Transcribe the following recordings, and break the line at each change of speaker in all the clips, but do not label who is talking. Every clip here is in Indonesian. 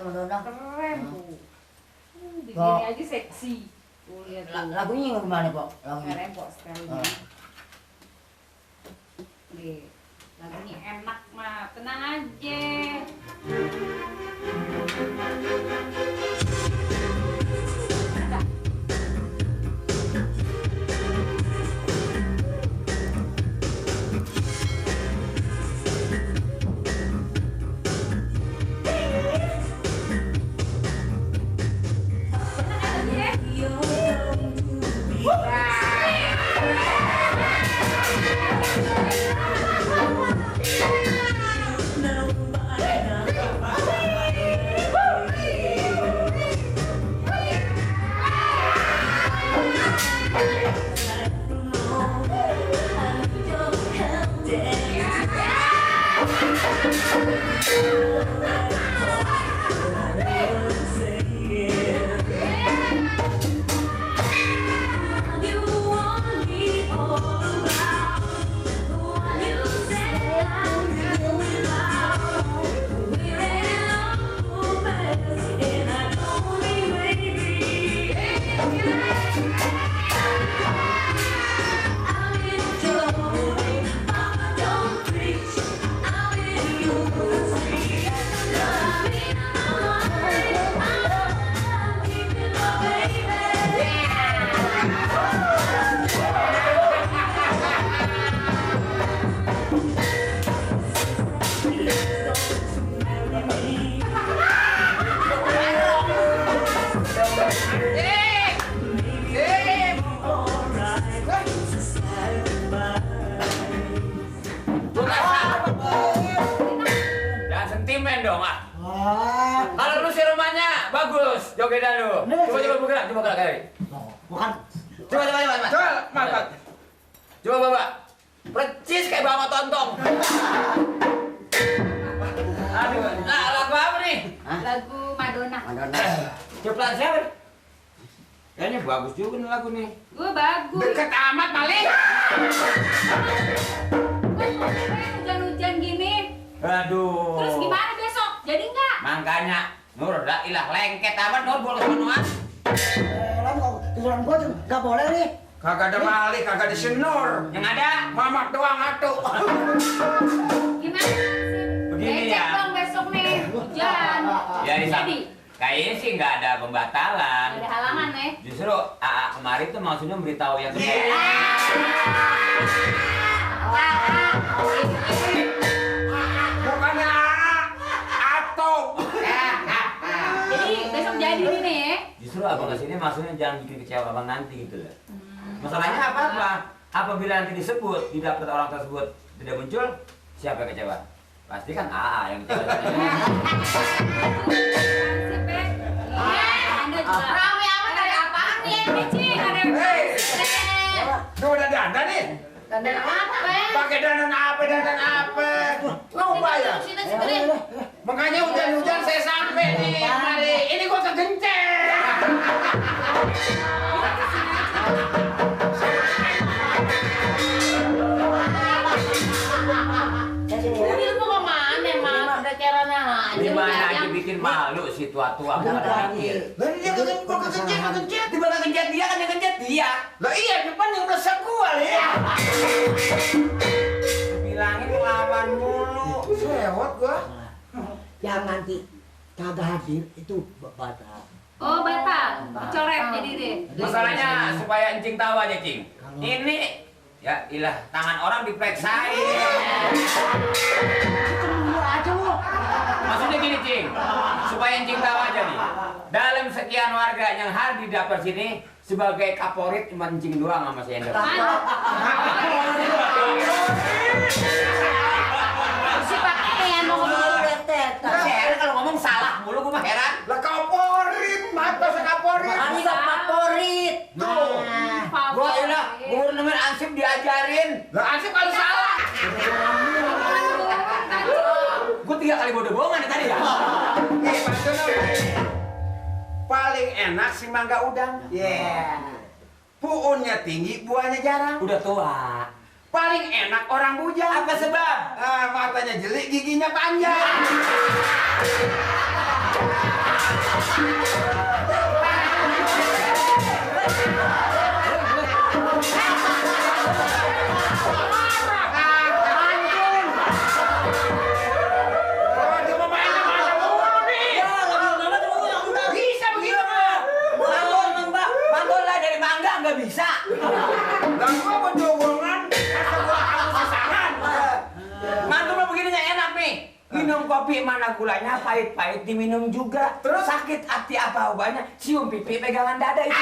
Madonna.
Keren tuh. Begini aja seksi. Tuh lihat tuh.
Lagunya yang gimana kok?
Keren kok sekali. Nih, lagunya enak mah, tenang aja.
Kalau lu si rumahnya bagus, jogedan lu. Coba bergerak, coba gerak kali.
Bukan.
Coba, Mas. Coba, Bapak. Percis kayak bawa tontong. Aduh, nah lagu apa nih?
Lagu Madonna.
Ciptaan siapa? Kayaknya bagus juga nih lagu nih.
Gue bagus.
Deket amat maling.
Kan hujan-hujan gini.
Aduh.
Terus gimana besok? Jadi nggak?
Makanya Nur dah ilah lengket amat Nur boleh sonoan.
Kesuruhan gua tuh nggak boleh nih.
Kagak ada malik, kagak ada senur. Yang ada mamak doang atu.
Gimana sih?
Begini
Cek
ya.
dong besok nih hujan.
Ya
Jadi
kayaknya sih nggak ada pembatalan.
ada halangan nih.
Justru AA kemarin tuh maksudnya beritahu yang kedua. Bukannya atom.
Jadi besok jadi nih.
Justru abang kesini maksudnya jangan bikin kecewa abang nanti gitu loh. Masalahnya apa? Apabila nanti disebut tidak dapat orang tersebut tidak muncul, siapa yang kecewa? Pasti kan AA yang kecewa.
Anda juga rame amat ada apaan nih ini Cing?
Tuh udah dandan nih.
Dandan apa?
Pakai dandan apa? Lupa ya. Makanya hujan-hujan saya sampai nih. Mari, ini gua kegencet.
Ini mau kemana Mas? Udah caranya aja.
Gimana aja bikin malu si tua-tua gua ada mikir.
Lah dia gua kegencet.
Di belakang kencet dia kan yang kencet dia.
Lah iya depan yang melesak gua ya.
Bilangin lawan mulu.
Sewot gua.
Yang nanti kagak hadir itu batal.
Oh batal, coret jadi deh.
Masalahnya supaya encing tahu aja, Cing. Ini ya ilah tangan orang diperiksain.
Aja lu.
Maksudnya gini, Cing. Supaya encing tahu aja nih. Dalam sekian warga yang hadir di dapur sini sebagai kaporit cuma encing doang sama si Ender.
Si pakaian mau
Heran kalau ngomong salah mulu gua mah heran.
Lah kaporit, mata sekaporit.
Ani gak favorit.
Tuh.
Gua ilah guru nemen ansip diajarin.
Lah ansip kalau salah.
Gua 3 kali bodoh-bohongan tadi ya.
Bantu paling enak si mangga udang. Puunnya tinggi, buahnya jarang.
Udah tua.
Paling enak orang bujang.
Apa sebab?
Matanya jeli, giginya panjang.
Kopi mana gulanya, pahit-pahit diminum juga. Terus sakit hati apa obatnya? Cium pipi, pegangan dada itu.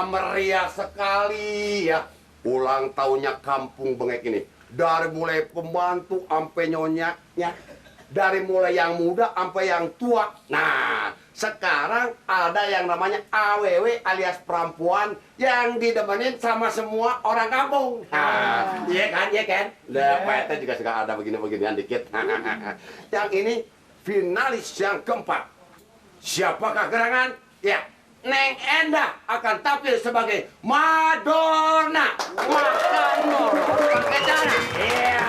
Meriah sekali ya ulang tahunnya kampung Bengek ini. Dari mulai pembantu sampai nyonyanya, dari mulai yang muda sampai yang tua. Nah, sekarang ada yang namanya AWW alias perempuan yang didemenin sama semua orang kampung. Nah, iya kan, iya kan? Nah, Pak RT juga suka ada begini-beginian dikit. Yang ini finalis yang keempat. Siapakah gerangan? Ya, Neng Endah akan tampil sebagai Madonna. Makan molor pakai cara. Iya.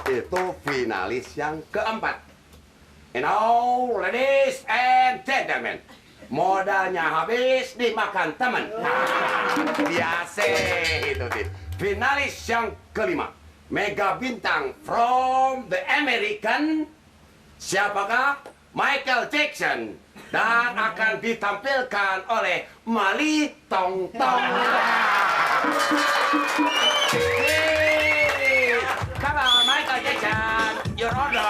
Itu finalis yang keempat. And now, ladies and gentlemen, modalnya habis dimakan teman. Biasa itu sih. Finalis yang kelima, mega bintang from the American. Siapakah? Michael Jackson. Dan akan ditampilkan oleh Mali Tong Tong. Come on, Michael Jackson, your order.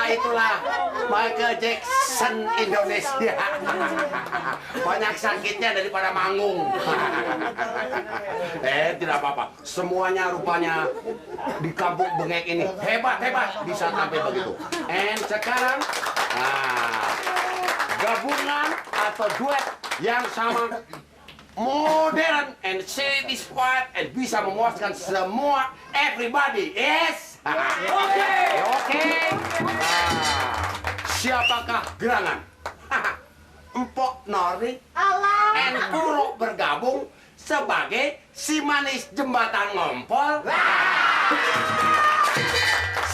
Itulah Michael Jackson Indonesia. Banyak sakitnya daripada manggung. Tidak apa-apa. Semuanya rupanya di kampung Bengek ini hebat-hebat bisa tampil begitu. And sekarang gabungan atau duet yang sama modern and satisfied and bisa memuaskan semua everybody. Yes. Oke. Siapakah gerangan? Empok Nori and Kuro bergabung sebagai si manis jembatan ngompol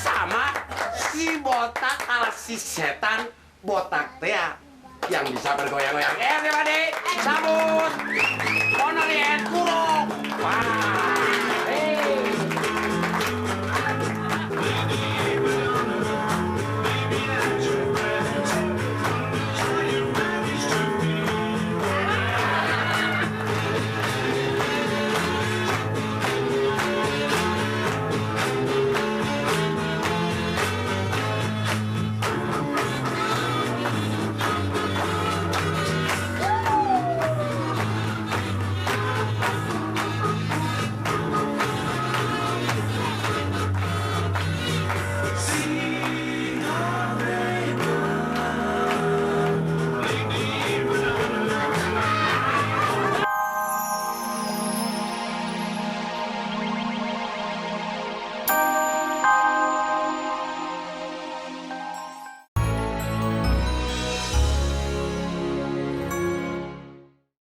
sama si botak ala si setan botak tea yang bisa bergoyang-goyang. Everybody, sambut Nori and Kuro. Wah.